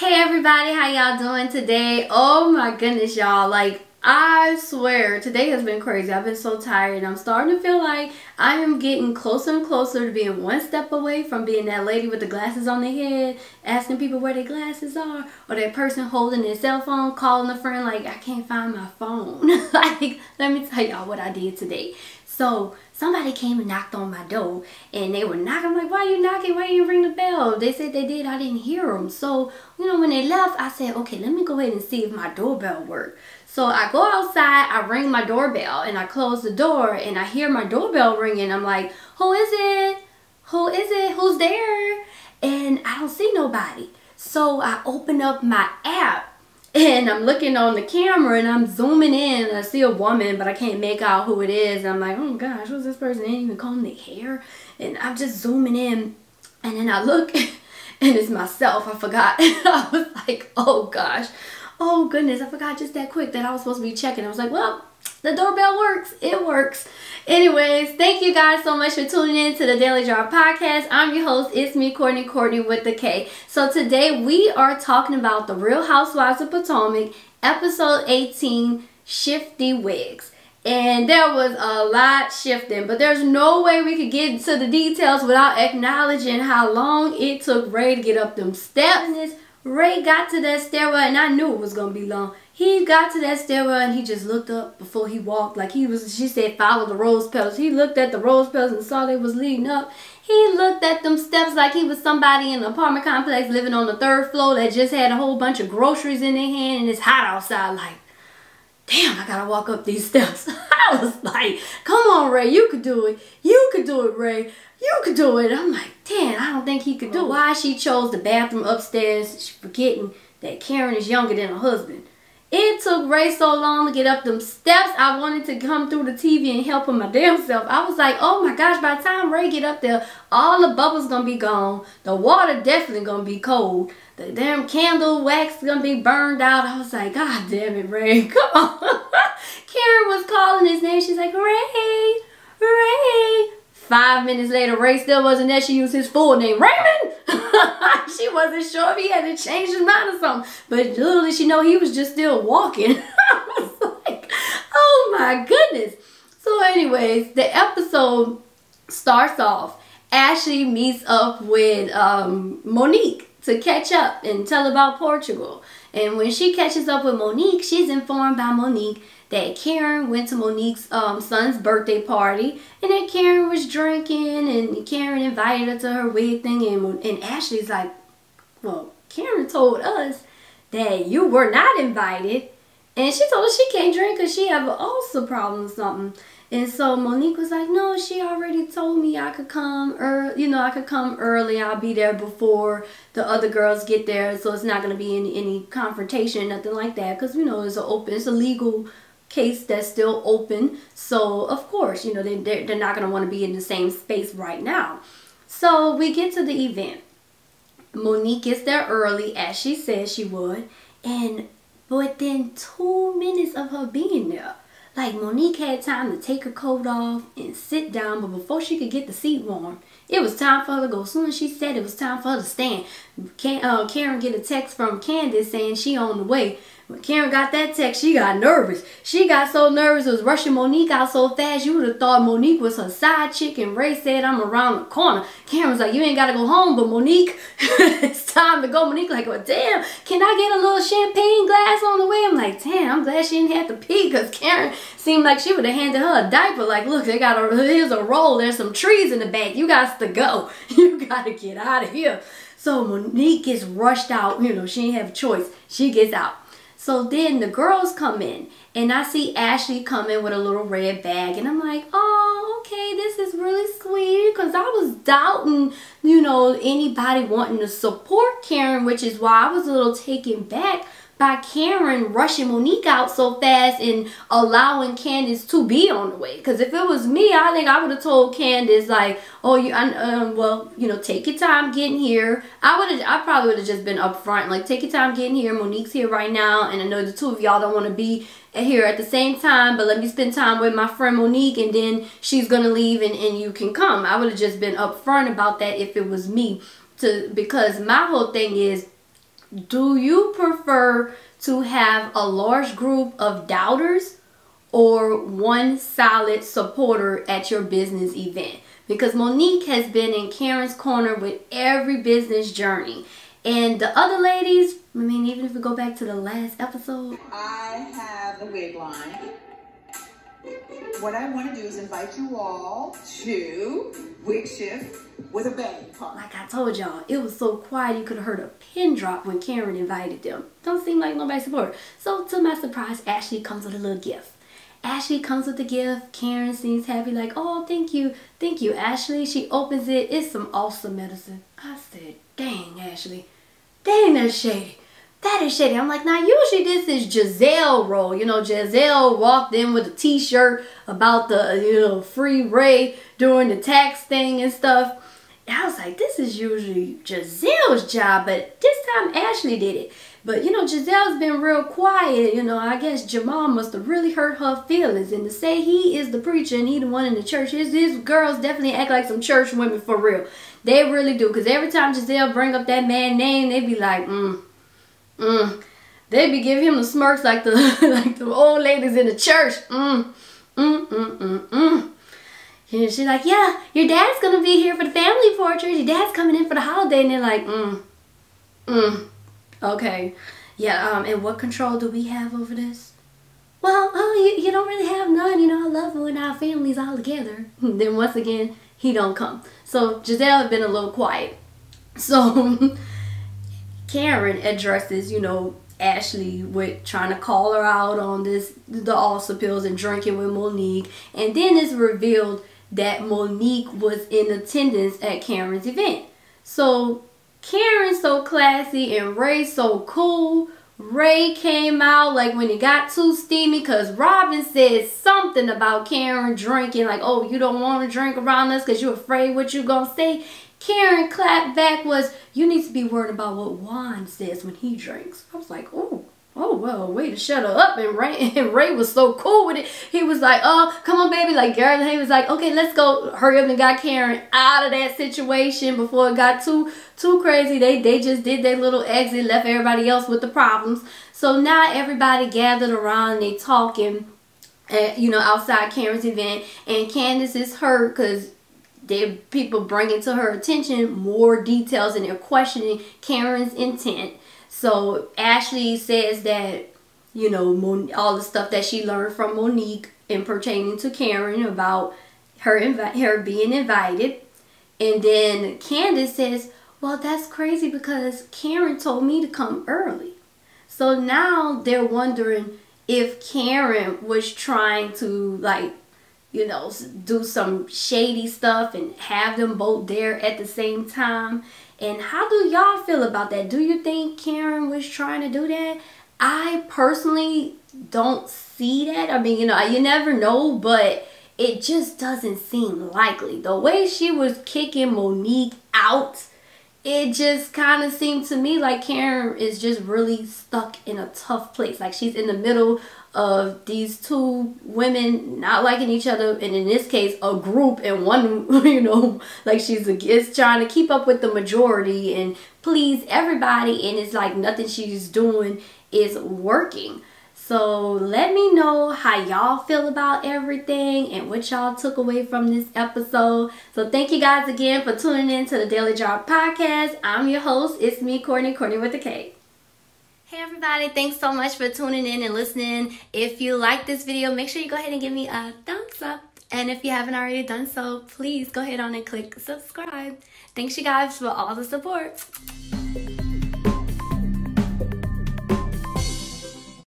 Hey everybody, how y'all doing today? Oh my goodness, y'all, like I swear today has been crazy. I've been so tired. I'm starting to feel like I am getting closer and closer to being one step away from being that lady with the glasses on their head asking people where their glasses are, or that person holding their cell phone calling a friend like, I can't find my phone. Like, let me tell y'all what I did today. So somebody came and knocked on my door, and they were knocking. I'm like, why are you knocking? Why you ring the bell? They said they did. I didn't hear them. So, you know, when they left, I said, okay, let me go ahead and see if my doorbell worked. So I go outside, I ring my doorbell, and I close the door, and I hear my doorbell ringing. I'm like, who is it? Who is it? Who's there? And I don't see nobody. So I open up my app, and I'm looking on the camera, and I'm zooming in, and I see a woman, but I can't make out who it is. I'm like, oh gosh, who's this person? They ain't even comb their hair. And I'm just zooming in, and then I look, and it's myself. I forgot. I was like, oh gosh. Oh goodness, I forgot just that quick that I was supposed to be checking. I was like, well, the doorbell works. It works. Anyways, thank you guys so much for tuning in to the Daily Drop Podcast. I'm your host, Courtney with the K. So today we are talking about the Real Housewives of Potomac, episode 18, Shifty Wigs. And there was a lot shifting, but there's no way we could get into the details without acknowledging how long it took Ray to get up them steps. Ray got to that stairwell, and I knew it was going to be long. He got to that stairwell, and he just looked up before he walked. Like she said, follow the rose petals. He looked at the rose petals and saw they was leading up. He looked at them steps like he was somebody in an apartment complex living on the 3rd floor that just had a whole bunch of groceries in their hand, and it's hot outside. Like, damn, I got to walk up these steps. I was like, come on, Ray, you could do it. You could do it, Ray. You could do it. I'm like, damn, I don't think he could do it. Why she chose the bathroom upstairs, she forgetting that Karen is younger than her husband. It took Ray so long to get up them steps. I wanted to come through the TV and help him my damn self. I was like, oh my gosh, by the time Ray get up there, all the bubbles gonna be gone. The water definitely gonna be cold. The damn candle wax gonna be burned out. I was like, God damn it, Ray, come on. Karen was calling his name. She's like, Ray, Ray. 5 minutes later, Ray still wasn't there. She used his full name, Raymond. She wasn't sure if he had to change his mind or something. But little did she know he was just still walking. I was like, oh my goodness. So anyways, the episode starts off. Ashley meets up with Monique to catch up and tell about Portugal. And when she catches up with Monique, she's informed by Monique that Karen went to Monique's son's birthday party, and that Karen was drinking, and Karen invited her to her wig thing, and Ashley's like, well, Karen told us that you were not invited, and she told us she can't drink because she have an ulcer problem or something. And so Monique was like, no, she already told me I could come early, you know, I could come early. I'll be there before the other girls get there, so it's not going to be any confrontation, nothing like that, because, you know, it's a legal case that's still open. So of course, you know, they're not going to want to be in the same space right now. So we get to the event. Monique gets there early, as she said she would, and within 2 minutes of her being there, like, Monique had time to take her coat off and sit down, but before she could get the seat warm, it was time for her to go. As soon as she said it was time for her to stand, Karen get a text from Candace saying she on the way. When Karen got that text, she got nervous. She got so nervous, it was rushing Monique out so fast, you would have thought Monique was her side chick, and Ray said, I'm around the corner. Karen was like, you ain't got to go home, but Monique, it's time to go. Monique like, well, damn, can I get a little champagne glass on the way? I'm like, damn, I'm glad she didn't have to pee, because Karen seemed like she would have handed her a diaper. Like, look, here's a roll. There's some trees in the back. You got to go. You got to get out of here. So Monique gets rushed out. You know, she didn't have a choice. She gets out. So then the girls come in, and I see Ashley come in with a little red bag, and I'm like, oh, okay, this is really sweet, because I was doubting, you know, anybody wanting to support Karen, which is why I was a little taken back by Karen rushing Monique out so fast and allowing Candace to be on the way. Because if it was me, I think I would have told Candace, like, oh, well, you know, take your time getting here. I probably would have just been upfront, like, take your time getting here. Monique's here right now, and I know the two of y'all don't want to be here at the same time, but let me spend time with my friend Monique, and then she's gonna leave, and you can come. I would have just been upfront about that if it was me, because my whole thing is, Do you prefer to have a large group of doubters or one solid supporter at your business event? Because Monique has been in Karen's corner with every business journey. And the other ladies, I mean, even if we go back to the last episode. I have the wig line. What I want to do is invite you all to Wig Shift with a bang party. Like I told y'all, it was so quiet you could have heard a pin drop when Karen invited them. Don't seem like nobody supported her. So to my surprise, Ashley comes with a little gift. Ashley comes with the gift. Karen seems happy, like, oh, thank you, Ashley. She opens it. It's some awesome medicine. I said, dang, Ashley. Dang, that's shady. That is shady. I'm like, now usually this is Giselle role. You know, Giselle walked in with a t-shirt about the, you know, free Ray during the tax thing and stuff. And I was like, this is usually Giselle's job, but this time Ashley did it. But, you know, Giselle's been real quiet. You know, I guess Jamal must have really hurt her feelings. And to say he is the preacher and he the one in the church, his girls definitely act like some church women for real. They really do. Because every time Giselle bring up that man's name, they be like, They be giving him the smirks like the like the old ladies in the church. And she's like, yeah, your dad's going to be here for the family portrait. Your dad's coming in for the holiday. And they're like, okay. Yeah, and what control do we have over this? Well, you don't really have none. You know, I love when our family's all together. Then once again, he don't come. So Giselle has been a little quiet. So Karen addresses, you know, Ashley with trying to call her out on the Ulcer pills and drinking with Monique. And then it's revealed that Monique was in attendance at Karen's event. So Karen's so classy and Ray's so cool. Ray came out like when it got too steamy because Robin said something about Karen drinking. Like, oh, you don't want to drink around us because you're afraid what you gonna say. Karen clapped back was, you need to be worried about what Juan says when he drinks. I was like, oh well, way to shut her up. And Ray was so cool with it. He was like, oh, come on, baby. Like, girl, and he was like, okay, let's go. Hurry up and got Karen out of that situation before it got too crazy. They just did their little exit, left everybody else with the problems. So now everybody gathered around and they talking, you know, outside Karen's event. And Candace is hurt because people bringing to her attention more details and they're questioning Karen's intent. So Ashley says that, you know, all the stuff that she learned from Monique in pertaining to Karen about her being invited. And then Candace says, well, that's crazy because Karen told me to come early. So now they're wondering if Karen was trying to, like, you know, do some shady stuff and have them both there at the same time. And how do y'all feel about that? Do you think Karen was trying to do that? I personally don't see that. I mean, you know, you never know, but it just doesn't seem likely. The way she was kicking Monique out, it just kind of seemed to me like Karen is just really stuck in a tough place. Like she's in the middle of these two women not liking each other, and in this case a group, and one, you know, like she's trying to keep up with the majority and please everybody, and it's like nothing she's doing is working. So let me know how y'all feel about everything and what y'all took away from this episode. So thank you guys again for tuning in to the Daily Drop Podcast. I'm your host, ItzmeKortni, Courtney with a K. Hey everybody, thanks so much for tuning in and listening. If you like this video, make sure you go ahead and give me a thumbs up. And if you haven't already done so, please go ahead on and click subscribe. Thanks you guys for all the support.